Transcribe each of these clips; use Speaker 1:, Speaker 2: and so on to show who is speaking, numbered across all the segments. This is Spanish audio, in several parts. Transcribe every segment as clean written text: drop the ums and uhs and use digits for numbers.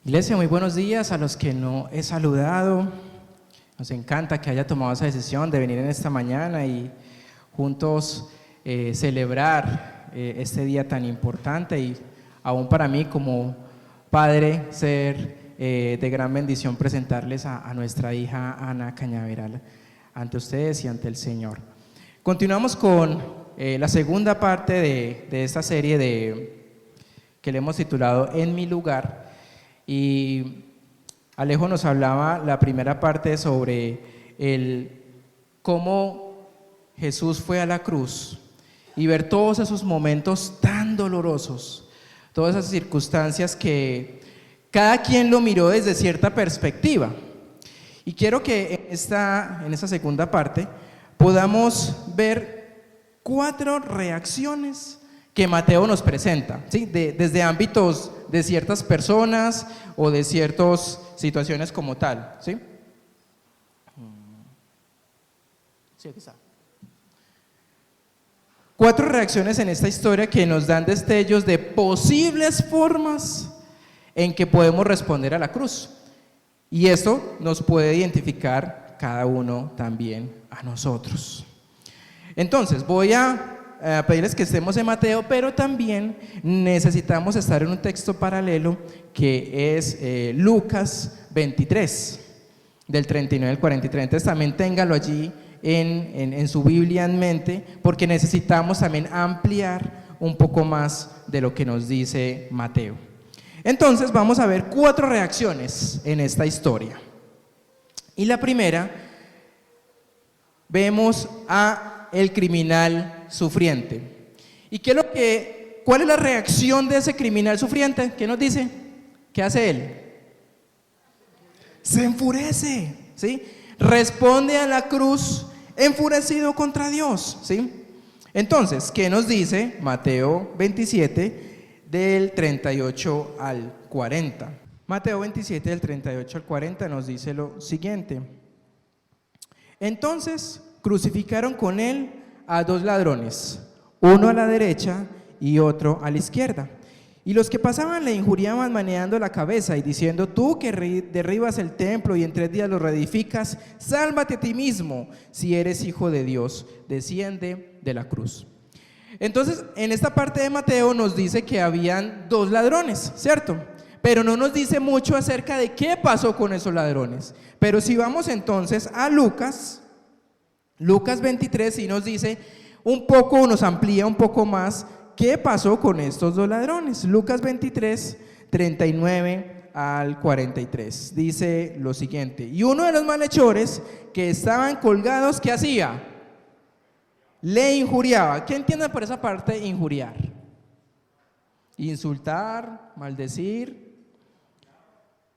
Speaker 1: Iglesia, muy buenos días a los que no he saludado. Nos encanta que haya tomado esa decisión de venir en esta mañana y juntos celebrar este día tan importante, y aún para mí como padre ser de gran bendición presentarles a nuestra hija Ana Cañaveral ante ustedes y ante el Señor. Continuamos con la segunda parte de esta serie que le hemos titulado En mi lugar. Y Alejo nos hablaba la primera parte sobre cómo Jesús fue a la cruz y ver todos esos momentos tan dolorosos, todas esas circunstancias que cada quien lo miró desde cierta perspectiva. Y quiero que en esta segunda parte podamos ver 4 reacciones que Mateo nos presenta, ¿sí? Desde ámbitos de ciertas personas o de ciertas situaciones como tal, ¿sí? Sí, aquí está. 4 reacciones en esta historia que nos dan destellos de posibles formas en que podemos responder a la cruz. Y esto nos puede identificar cada uno también a nosotros. Entonces, voy a pedirles que estemos en Mateo, pero también necesitamos estar en un texto paralelo que es Lucas 23, del 39 al 43. Entonces también téngalo allí en su Biblia en mente, porque necesitamos también ampliar un poco más de lo que nos dice Mateo. Entonces vamos a ver 4 reacciones en esta historia. Y la primera, vemos a el criminal sufriente. ¿Y cuál es la reacción de ese criminal sufriente? ¿Qué nos dice? ¿Qué hace él? Se enfurece, ¿sí? Responde a la cruz enfurecido contra Dios, ¿sí? Entonces, ¿qué nos dice Mateo 27 del 38 al 40? Mateo 27 del 38 al 40 nos dice lo siguiente: entonces crucificaron con él a 2 ladrones, uno a la derecha y otro a la izquierda. Y los que pasaban le injuriaban meneando la cabeza y diciendo: tú que derribas el templo y en 3 días lo reedificas, sálvate a ti mismo, si eres hijo de Dios, desciende de la cruz. Entonces, en esta parte de Mateo nos dice que habían 2 ladrones, ¿cierto? Pero no nos dice mucho acerca de qué pasó con esos ladrones. Pero si vamos entonces a Lucas 23, y nos dice un poco, nos amplía un poco más qué pasó con estos 2 ladrones. Lucas 23, 39 al 43, dice lo siguiente: y uno de los malhechores que estaban colgados, ¿qué hacía? Le injuriaba. ¿Qué entiende por esa parte injuriar? Insultar, maldecir,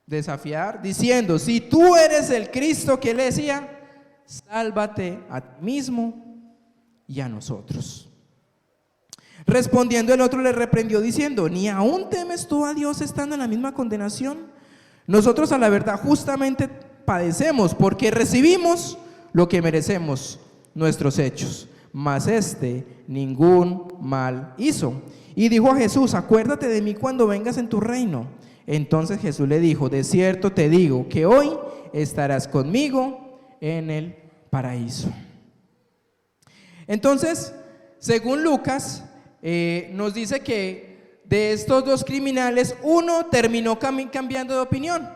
Speaker 1: desafiar, diciendo: si tú eres el Cristo, ¿qué le decía? Sálvate a ti mismo y a nosotros. Respondiendo el otro le reprendió diciendo: ¿ni aún temes tú a Dios estando en la misma condenación? Nosotros a la verdad justamente padecemos, porque recibimos lo que merecemos nuestros hechos, mas este ningún mal hizo. Y dijo a Jesús: acuérdate de mí cuando vengas en tu reino. Entonces Jesús le dijo: de cierto te digo que hoy estarás conmigo en el paraíso. Entonces, según Lucas, nos dice que de estos 2 criminales, uno terminó cambiando de opinión,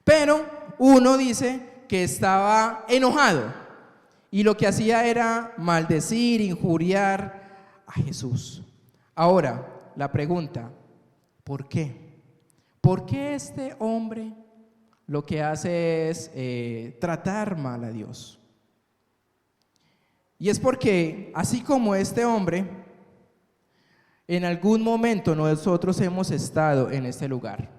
Speaker 1: pero uno dice que estaba enojado y lo que hacía era maldecir, injuriar a Jesús. Ahora, la pregunta: ¿por qué? ¿Por qué este hombre lo que hace es tratar mal a Dios? Y es porque, así como este hombre, en algún momento nosotros hemos estado en este lugar.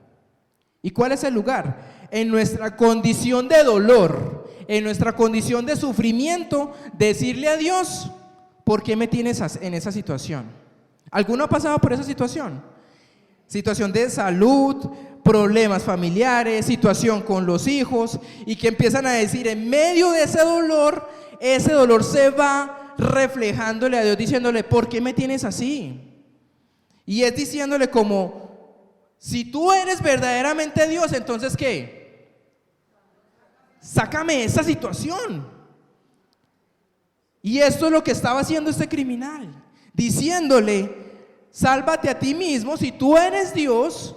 Speaker 1: ¿Y cuál es el lugar? En nuestra condición de dolor, en nuestra condición de sufrimiento, decirle a Dios: ¿por qué me tienes en esa situación? ¿Alguno ha pasado por esa situación? Situación de salud, problemas familiares, situación con los hijos, y que empiezan a decir en medio de ese dolor se va reflejándole a Dios, diciéndole: ¿por qué me tienes así? Y es diciéndole como: Si tú eres verdaderamente Dios, entonces ¿qué? Sácame esa situación. Y esto es lo que estaba haciendo este criminal, diciéndole: sálvate a ti mismo, si tú eres Dios,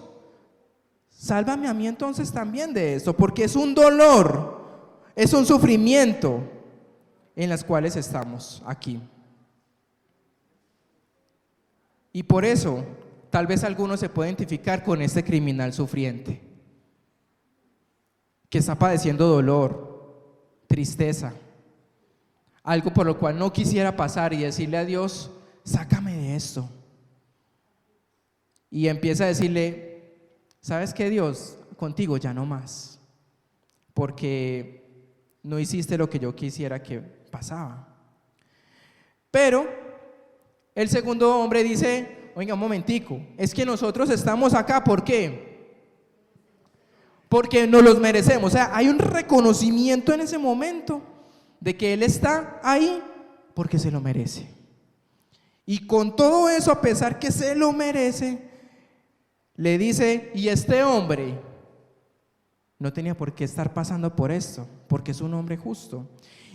Speaker 1: sálvame a mí entonces también de esto, porque es un dolor, es un sufrimiento en las cuales estamos aquí. Y por eso, tal vez alguno se puede identificar con este criminal sufriente, que está padeciendo dolor, tristeza, algo por lo cual no quisiera pasar, y decirle a Dios: sácame de esto. Y empieza a decirle: ¿sabes qué, Dios? Contigo ya no más, porque no hiciste lo que yo quisiera que pasaba. Pero el segundo hombre dice: oiga, un momentico, es que nosotros estamos acá, ¿por qué? Porque nos los merecemos. O sea, hay un reconocimiento en ese momento de que él está ahí porque se lo merece. Y con todo eso, a pesar que se lo merece, le dice: y este hombre no tenía por qué estar pasando por esto, porque es un hombre justo.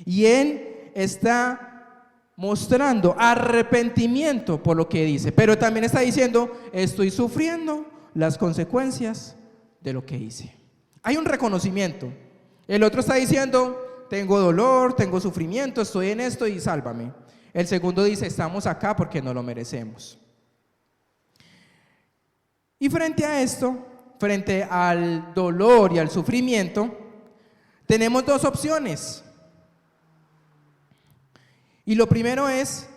Speaker 1: Y él está mostrando arrepentimiento por lo que dice, pero también está diciendo: estoy sufriendo las consecuencias de lo que hice. Hay un reconocimiento. El otro está diciendo: tengo dolor, tengo sufrimiento, estoy en esto y sálvame. El segundo dice: estamos acá porque no lo merecemos. Y frente a esto, frente al dolor y al sufrimiento, tenemos dos opciones. Y lo primero es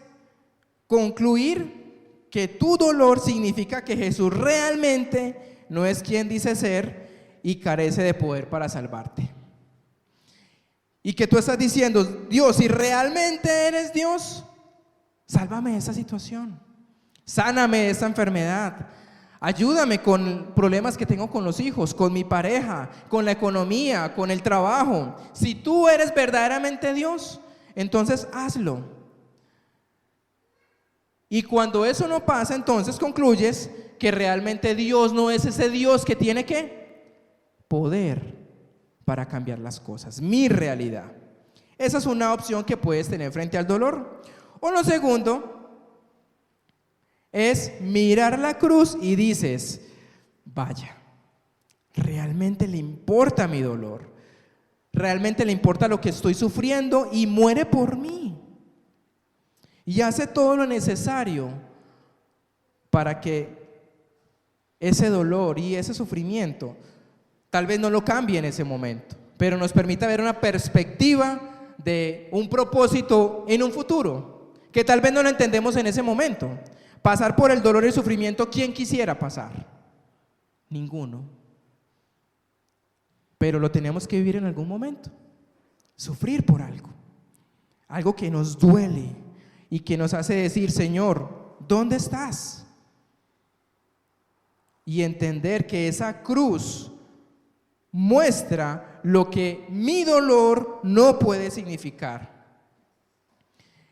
Speaker 1: concluir que tu dolor significa que Jesús realmente no es quien dice ser y carece de poder para salvarte. Y que tú estás diciendo: Dios, si realmente eres Dios, sálvame de esa situación, sáname de esta enfermedad, ayúdame con problemas que tengo con los hijos, con mi pareja, con la economía, con el trabajo. Si tú eres verdaderamente Dios, entonces hazlo. Y cuando eso no pasa, entonces concluyes que realmente Dios no es ese Dios que tiene ¿qué? Poder para cambiar las cosas, mi realidad. Esa es una opción que puedes tener frente al dolor. O lo segundo es mirar la cruz y dices: vaya, realmente le importa mi dolor, realmente le importa lo que estoy sufriendo y muere por mí. Y hace todo lo necesario para que ese dolor y ese sufrimiento tal vez no lo cambie en ese momento, pero nos permita ver una perspectiva de un propósito en un futuro, que tal vez no lo entendemos en ese momento. Pasar por el dolor y el sufrimiento, ¿quién quisiera pasar? Ninguno. Pero lo tenemos que vivir en algún momento. Sufrir por algo que nos duele y que nos hace decir: Señor, ¿dónde estás? Y entender que esa cruz muestra lo que mi dolor no puede significar.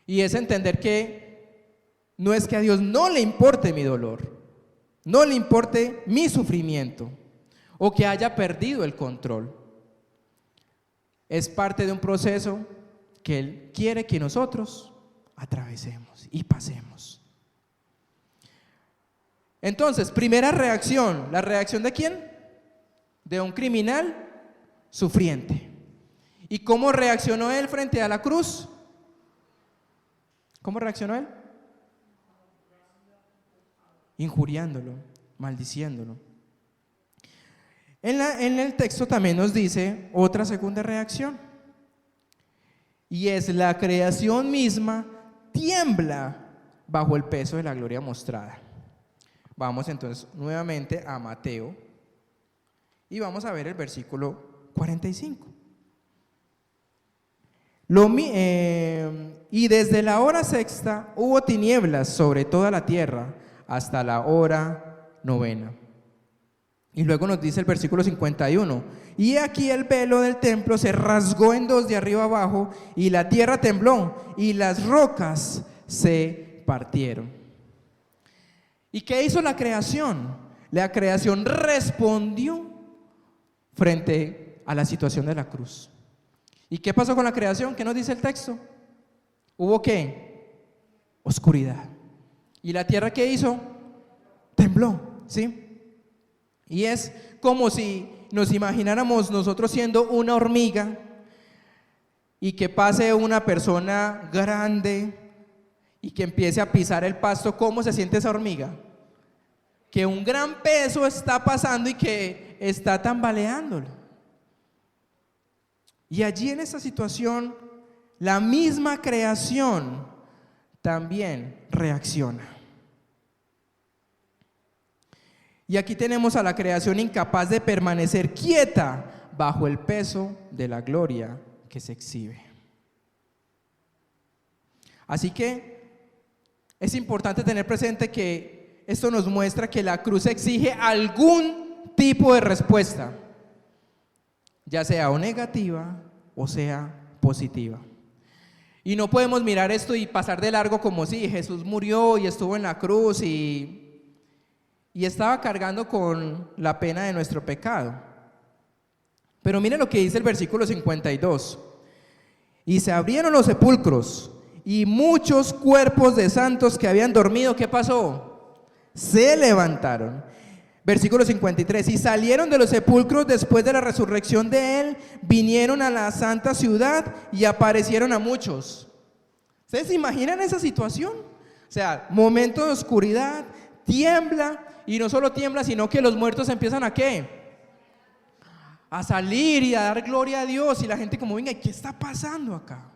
Speaker 1: Y es entender que no es que a Dios no le importe mi dolor, no le importe mi sufrimiento, o que haya perdido el control. Es parte de un proceso que Él quiere que nosotros atravesemos y pasemos. Entonces, primera reacción, ¿la reacción de quién? De un criminal sufriente. ¿Y cómo reaccionó él frente a la cruz? ¿Cómo reaccionó él? Injuriándolo, maldiciéndolo. En el texto también nos dice otra segunda reacción, y es: la creación misma tiembla bajo el peso de la gloria mostrada. Vamos entonces nuevamente a Mateo y vamos a ver el versículo 45. Y desde la hora sexta hubo tinieblas sobre toda la tierra hasta la hora novena. Y luego nos dice el versículo 51: y aquí el velo del templo se rasgó en dos de arriba abajo, y la tierra tembló, y las rocas se partieron. ¿Y qué hizo la creación? La creación respondió frente a la situación de la cruz. ¿Y qué pasó con la creación? ¿Qué nos dice el texto? ¿Hubo qué? Oscuridad. ¿Y la tierra qué hizo? Tembló, ¿sí? Y es como si nos imagináramos nosotros siendo una hormiga y que pase una persona grande y que empiece a pisar el pasto. ¿Cómo se siente esa hormiga? Que un gran peso está pasando y que está tambaleándolo. Y allí en esa situación, la misma creación también reacciona. Y aquí tenemos a la creación incapaz de permanecer quieta bajo el peso de la gloria que se exhibe. Así que es importante tener presente que esto nos muestra que la cruz exige algún tipo de respuesta, ya sea o negativa o sea positiva. Y no podemos mirar esto y pasar de largo como si Jesús murió y estuvo en la cruz y estaba cargando con la pena de nuestro pecado. Pero mire lo que dice el versículo 52. Y se abrieron los sepulcros y muchos cuerpos de santos que habían dormido, ¿qué pasó? Se levantaron. Versículo 53, y salieron de los sepulcros después de la resurrección de él, vinieron a la santa ciudad y aparecieron a muchos. ¿Ustedes se imaginan esa situación? O sea, momento de oscuridad, tiembla, y no solo tiembla, sino que los muertos empiezan a ¿qué? A salir y a dar gloria a Dios, y la gente como, venga, ¿qué está pasando acá?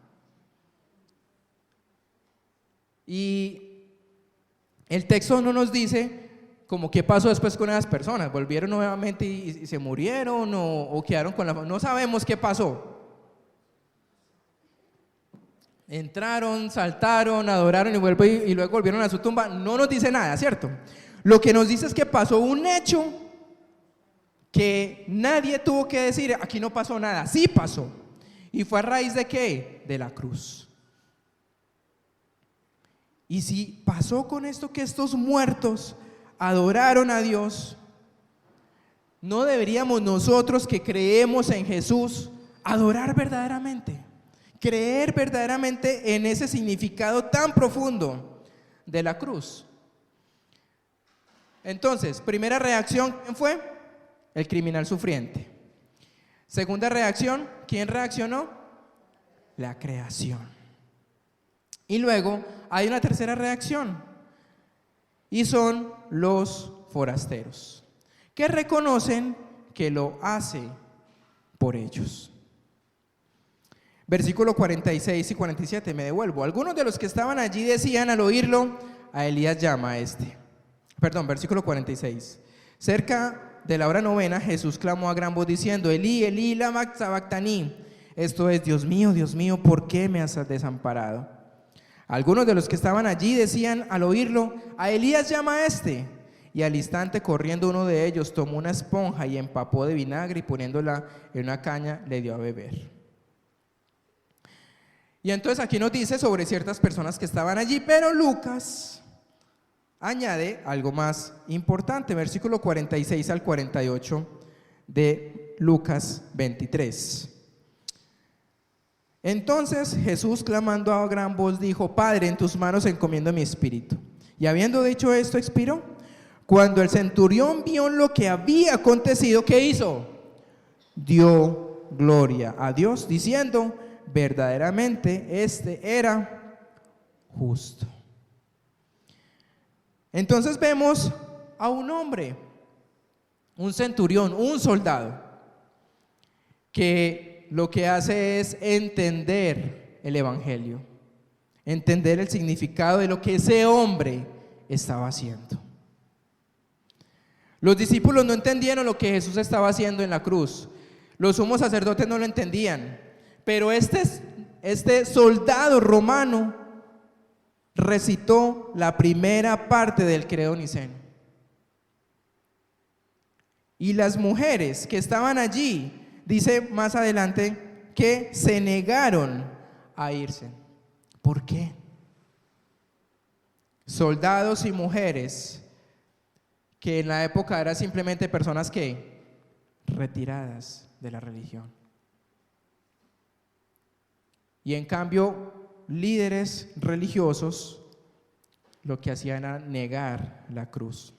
Speaker 1: Y el texto no nos dice como qué pasó después con esas personas, volvieron nuevamente y se murieron o quedaron con la familia, no sabemos qué pasó. Entraron, saltaron, adoraron y luego volvieron a su tumba, no nos dice nada, ¿cierto? Lo que nos dice es que pasó un hecho que nadie tuvo que decir, aquí no pasó nada, sí pasó. ¿Y fue a raíz de qué? De la cruz. Y si pasó con esto que estos muertos adoraron a Dios, ¿no deberíamos nosotros que creemos en Jesús adorar verdaderamente? Creer verdaderamente en ese significado tan profundo de la cruz. Entonces, primera reacción, ¿quién fue? El criminal sufriente. Segunda reacción, ¿quién reaccionó? La creación. Y luego hay una tercera reacción, y son los forasteros, que reconocen que lo hace por ellos. Versículo 46 y 47, me devuelvo. Algunos de los que estaban allí decían al oírlo, a Elías llama a este. Versículo 46. Cerca de la hora novena, Jesús clamó a gran voz diciendo, Elí, Elí, lama sabactani. Esto es, Dios mío, ¿por qué me has desamparado? Algunos de los que estaban allí decían al oírlo, a Elías llama a este. Y al instante, corriendo uno de ellos, tomó una esponja y empapó de vinagre y poniéndola en una caña, le dio a beber. Y entonces aquí nos dice sobre ciertas personas que estaban allí, pero Lucas añade algo más importante, versículo 46 al 48 de Lucas 23. Entonces Jesús, clamando a gran voz, dijo, Padre, en tus manos encomiendo mi espíritu. Y habiendo dicho esto, expiró. Cuando el centurión vio lo que había acontecido, ¿qué hizo? Dio gloria a Dios, diciendo, verdaderamente este era justo. Entonces vemos a un hombre, un centurión, un soldado, que lo que hace es entender el evangelio, entender el significado de lo que ese hombre estaba haciendo. Los discípulos no entendieron lo que Jesús estaba haciendo en la cruz. Los sumos sacerdotes no lo entendían. Pero este soldado romano recitó la primera parte del credo niceno. Y las mujeres que estaban allí, dice más adelante, que se negaron a irse. ¿Por qué? Soldados y mujeres que en la época eran simplemente personas que retiradas de la religión. Y en cambio, líderes religiosos lo que hacían era negar la cruz.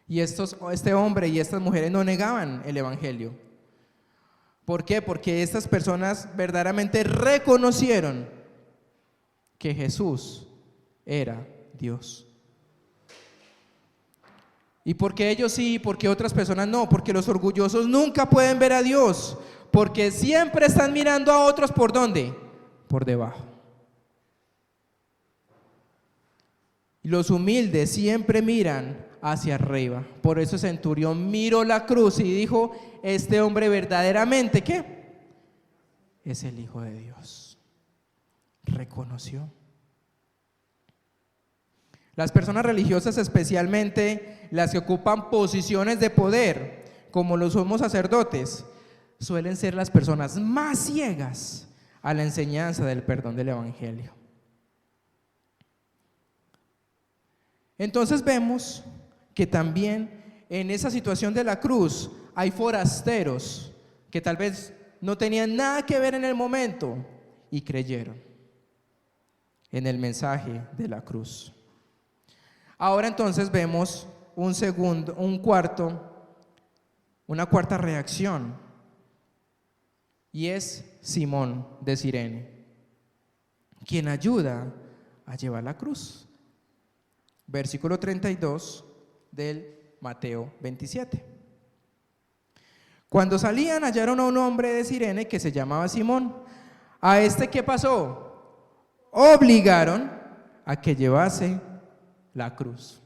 Speaker 1: Y este hombre y estas mujeres no negaban el evangelio. ¿Por qué? Porque estas personas verdaderamente reconocieron que Jesús era Dios. ¿Y por qué ellos sí y por qué otras personas no? Porque los orgullosos nunca pueden ver a Dios, porque siempre están mirando a otros ¿por dónde? Por debajo. Y los humildes siempre miran hacia arriba. Por eso el centurión miró la cruz y dijo: este hombre verdaderamente, ¿qué? Es el Hijo de Dios. Reconoció. Las personas religiosas, especialmente las que ocupan posiciones de poder, como los sumos sacerdotes, suelen ser las personas más ciegas a la enseñanza del perdón del evangelio. Entonces vemos que también en esa situación de la cruz hay forasteros que tal vez no tenían nada que ver en el momento y creyeron en el mensaje de la cruz. Ahora entonces vemos una cuarta reacción, y es Simón de Cirene, quien ayuda a llevar la cruz. Versículo 32 del Mateo 27. Cuando salían, hallaron a un hombre de Cirene que se llamaba Simón. A este, ¿qué pasó? Obligaron a que llevase la cruz.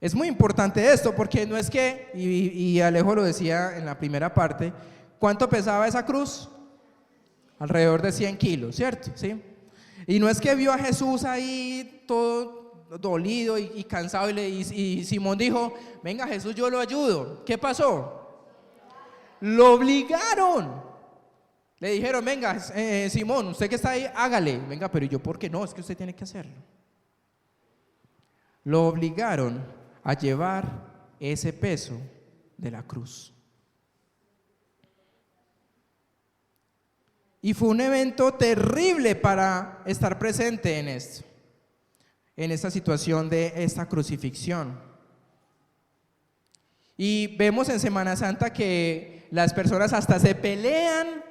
Speaker 1: Es muy importante esto, porque no es que, y Alejo lo decía en la primera parte, ¿cuánto pesaba esa cruz? Alrededor de 100 kilos, ¿cierto? ¿Sí? Y no es que vio a Jesús ahí todo dolido y cansado y Simón dijo: venga Jesús, yo lo ayudo. ¿Qué pasó? Lo obligaron. Le dijeron: venga Simón, usted que está ahí, hágale. Venga, pero yo, ¿por qué no? Es que usted tiene que hacerlo. Lo obligaron a llevar ese peso de la cruz. Y fue un evento terrible para estar presente en esto, en esta situación de esta crucifixión. Y vemos en Semana Santa que las personas hasta se pelean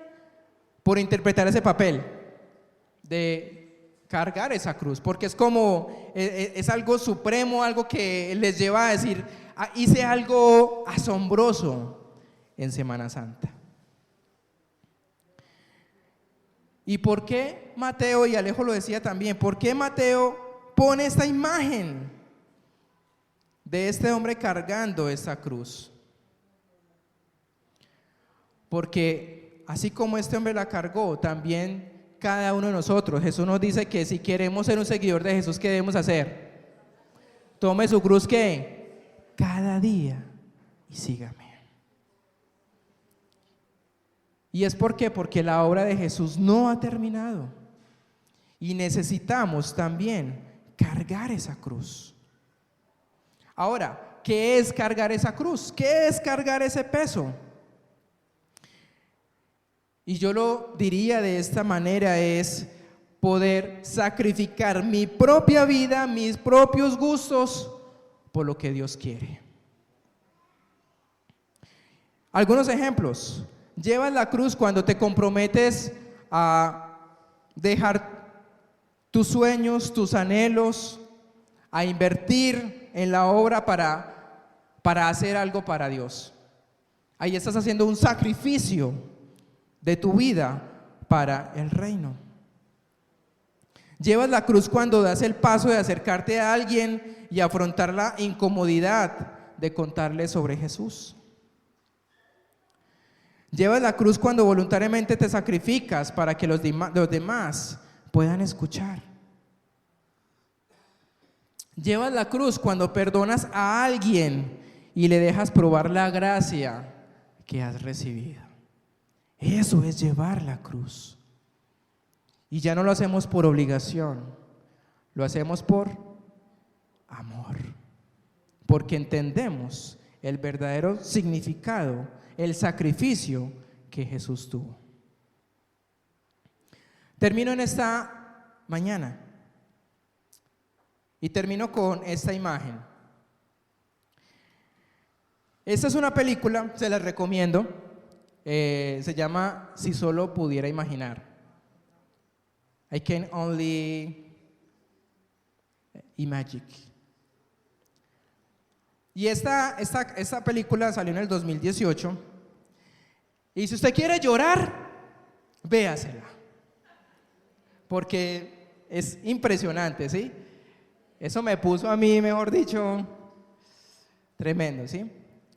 Speaker 1: por interpretar ese papel de cargar esa cruz, porque es como, es algo supremo, algo que les lleva a decir: hice algo asombroso en Semana Santa. ¿Y por qué Mateo, y Alejo lo decía también, por qué Mateo pone esta imagen de este hombre cargando esa cruz? Porque así como este hombre la cargó, también cada uno de nosotros, Jesús nos dice que si queremos ser un seguidor de Jesús, ¿qué debemos hacer? Tome su cruz, ¿qué? Cada día y sígame. ¿Y es por qué? Porque la obra de Jesús no ha terminado y necesitamos también cargar esa cruz. Ahora, ¿qué es cargar esa cruz? ¿Qué es cargar ese peso? Y yo lo diría de esta manera: es poder sacrificar mi propia vida, mis propios gustos, por lo que Dios quiere. Algunos ejemplos. Llevas la cruz cuando te comprometes a dejar tus sueños, tus anhelos, a invertir en la obra para hacer algo para Dios. Ahí estás haciendo un sacrificio de tu vida para el reino. Llevas la cruz cuando das el paso de acercarte a alguien y afrontar la incomodidad de contarle sobre Jesús. Llevas la cruz cuando voluntariamente te sacrificas para que los demás puedan escuchar. Llevas la cruz cuando perdonas a alguien y le dejas probar la gracia que has recibido. Eso es llevar la cruz. Y ya no lo hacemos por obligación, lo hacemos por amor. porque entendemos el verdadero significado, el sacrificio que Jesús tuvo. Termino en esta mañana y termino con esta imagen. Esta es una película, se la recomiendo, se llama Si solo pudiera imaginar. I can only imagine. Y esta película salió en el 2018. Y si usted quiere llorar, véasela. Porque es impresionante, ¿sí? Eso me puso a mí, mejor dicho, tremendo, ¿sí?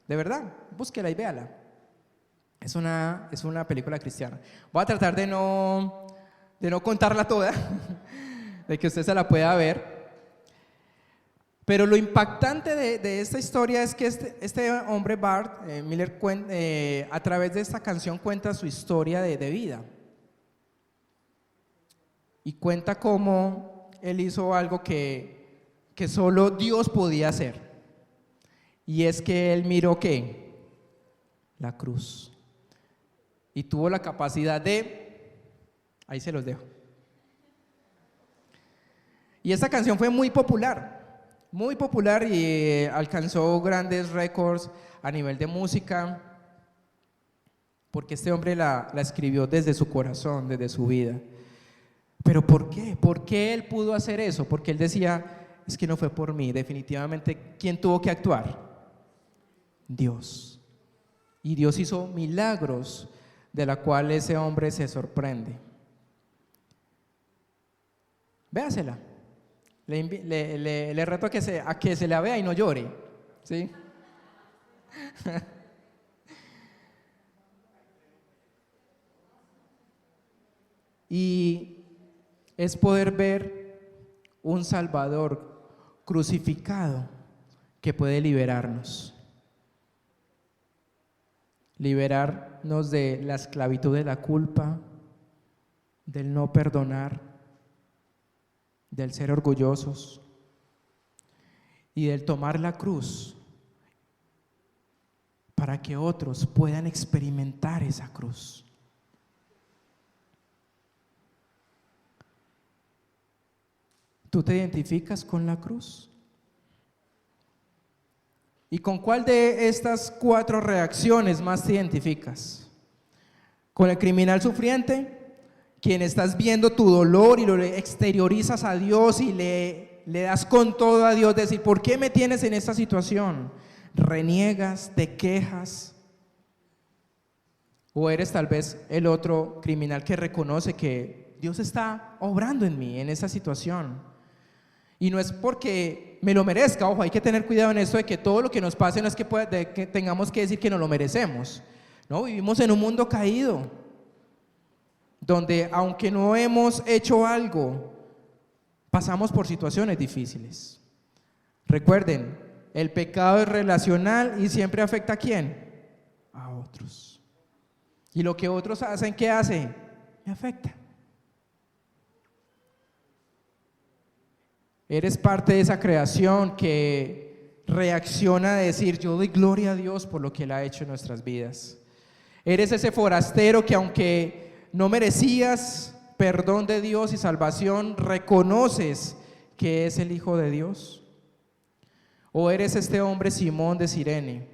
Speaker 1: De verdad, búsquela y véala. Es una película cristiana. Voy a tratar de no contarla toda, de que usted se la pueda ver. Pero lo impactante de esta historia es que este hombre, Bart Miller, a través de esta canción cuenta su historia de vida. Y cuenta cómo él hizo algo que solo Dios podía hacer. Y es que él miró ¿qué? La cruz. Y tuvo la capacidad ahí se los dejo. Y esta canción fue muy popular y alcanzó grandes récords a nivel de música, porque este hombre la escribió desde su corazón, desde su vida. ¿Pero por qué? ¿Por qué él pudo hacer eso? Porque él decía, es que no fue por mí, definitivamente, ¿quién tuvo que actuar? Dios. Y Dios hizo milagros de la cual ese hombre se sorprende. Véasela. Le reto a que se la vea y no llore, ¿sí? Y es poder ver un Salvador crucificado que puede liberarnos de la esclavitud de la culpa, del no perdonar, del ser orgullosos y del tomar la cruz para que otros puedan experimentar esa cruz. ¿Tú te identificas con la cruz? ¿Y con cuál de estas 4 reacciones más te identificas? ¿Con el criminal sufriente? Quien estás viendo tu dolor y lo exteriorizas a Dios y le das con todo a Dios, decir, ¿por qué me tienes en esta situación? ¿Reniegas, te quejas? ¿O eres tal vez el otro criminal que reconoce que Dios está obrando en mí, en esa situación? Y no es porque me lo merezca, ojo, hay que tener cuidado en esto de que todo lo que nos pase no es que tengamos que decir que no lo merecemos. No, vivimos en un mundo caído, donde aunque no hemos hecho algo, pasamos por situaciones difíciles. Recuerden, el pecado es relacional y siempre afecta ¿a quién? A otros. Y lo que otros hacen, ¿qué hace? Me afecta. Eres parte de esa creación que reacciona a decir, yo doy gloria a Dios por lo que Él ha hecho en nuestras vidas. Eres ese forastero que aunque no merecías perdón de Dios y salvación, reconoces que es el Hijo de Dios. O eres este hombre Simón de Cirene,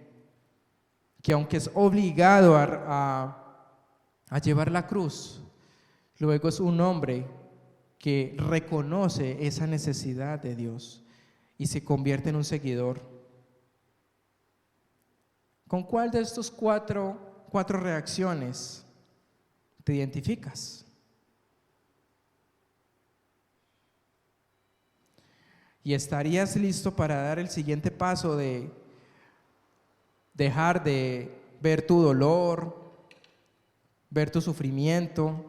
Speaker 1: que aunque es obligado a llevar la cruz, luego es un hombre que reconoce esa necesidad de Dios y se convierte en un seguidor. ¿Con cuál de estos cuatro reacciones te identificas? ¿Y estarías listo para dar el siguiente paso de dejar de ver tu dolor, ver tu sufrimiento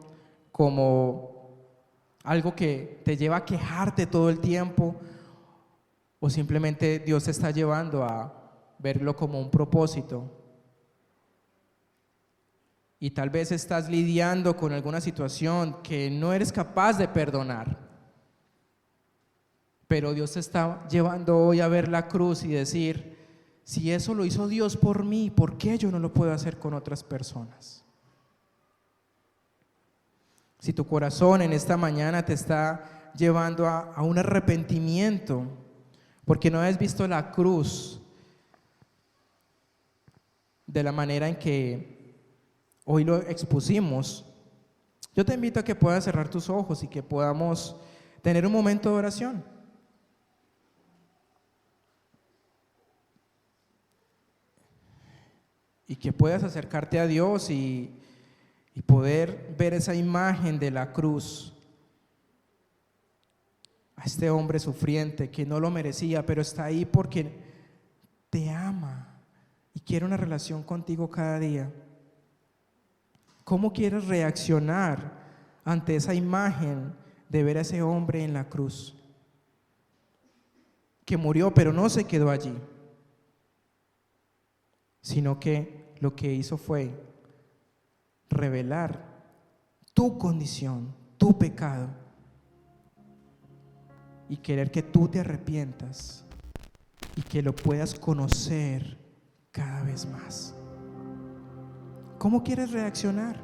Speaker 1: como algo que te lleva a quejarte todo el tiempo, o simplemente Dios te está llevando a verlo como un propósito? Y tal vez estás lidiando con alguna situación que no eres capaz de perdonar, Pero Dios te está llevando hoy a ver la cruz y decir, si eso lo hizo Dios por mí, ¿por qué yo no lo puedo hacer con otras personas? Si tu corazón en esta mañana te está llevando a un arrepentimiento, porque no has visto la cruz de la manera en que hoy lo expusimos, yo te invito a que puedas cerrar tus ojos y que podamos tener un momento de oración. Y que puedas acercarte a Dios y poder ver esa imagen de la cruz, a este hombre sufriente que no lo merecía, pero está ahí porque te ama y quiere una relación contigo cada día. ¿Cómo quieres reaccionar ante esa imagen de ver a ese hombre en la cruz? Que murió, pero no se quedó allí, sino que lo que hizo fue revelar tu condición, tu pecado, y querer que tú te arrepientas y que lo puedas conocer cada vez más. ¿Cómo quieres reaccionar?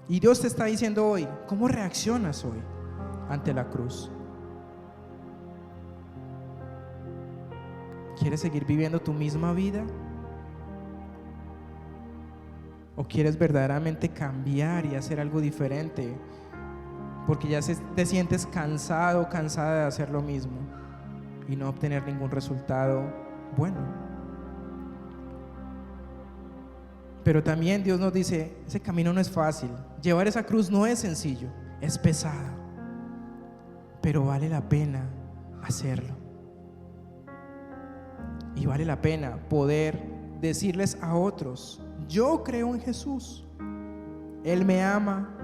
Speaker 1: Y Dios te está diciendo hoy, ¿cómo reaccionas hoy ante la cruz? ¿Quieres seguir viviendo tu misma vida? ¿O quieres verdaderamente cambiar y hacer algo diferente? Porque ya te sientes cansado, cansada de hacer lo mismo y no obtener ningún resultado bueno. Pero también Dios nos dice, ese camino no es fácil. Llevar esa cruz no es sencillo, es pesado, pero vale la pena hacerlo. Y vale la pena poder decirles a otros, yo creo en Jesús, Él me ama,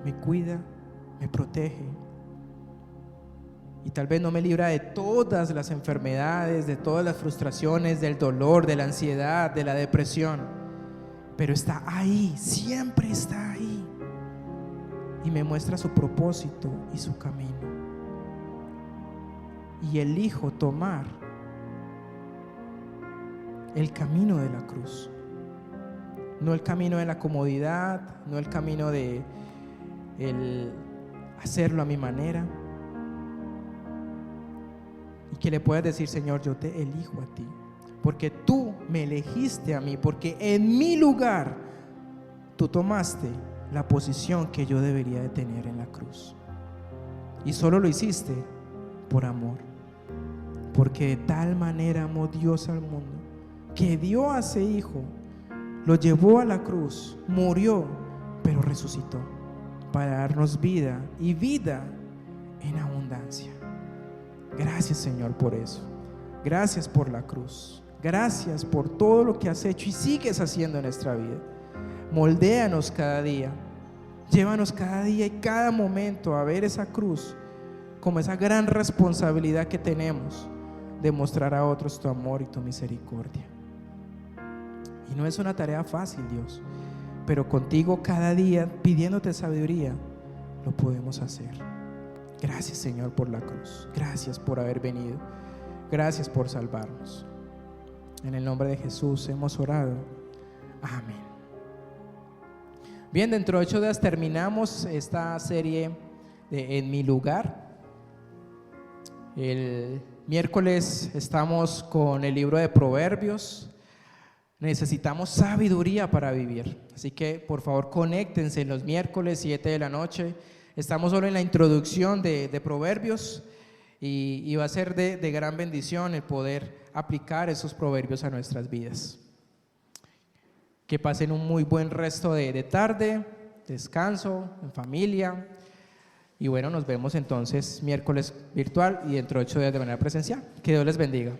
Speaker 1: me cuida, me protege, y tal vez no me libra de todas las enfermedades, de todas las frustraciones, del dolor, de la ansiedad, de la depresión, pero está ahí, siempre está ahí, y me muestra su propósito y su camino, y elijo tomar el camino de la cruz, no el camino de la comodidad, no el camino de el hacerlo a mi manera, y que le puedas decir, Señor, yo te elijo a ti, porque tú me elegiste a mí, porque en mi lugar tú tomaste la posición que yo debería de tener en la cruz, y solo lo hiciste por amor, porque de tal manera amó Dios al mundo que dio a ese hijo, lo llevó a la cruz, murió, pero resucitó para darnos vida y vida en abundancia. Gracias, Señor, por eso. Gracias por la cruz. Gracias por todo lo que has hecho y sigues haciendo en nuestra vida. Moldéanos cada día. Llévanos cada día y cada momento a ver esa cruz como esa gran responsabilidad que tenemos de mostrar a otros tu amor y tu misericordia. Y no es una tarea fácil, Dios, pero contigo cada día, pidiéndote sabiduría, lo podemos hacer. Gracias, Señor, por la cruz. Gracias por haber venido. Gracias por salvarnos. En el nombre de Jesús hemos orado. Amén. Bien, dentro de 8 días terminamos esta serie de En mi lugar. El miércoles estamos con el libro de Proverbios. Necesitamos sabiduría para vivir, así que por favor conéctense los miércoles 7 de la noche. Estamos solo en la introducción de Proverbios y va a ser de gran bendición el poder aplicar esos proverbios a nuestras vidas. Que pasen un muy buen resto de tarde, descanso, en familia, y bueno, nos vemos entonces miércoles virtual y dentro de 8 días de manera presencial. Que Dios les bendiga.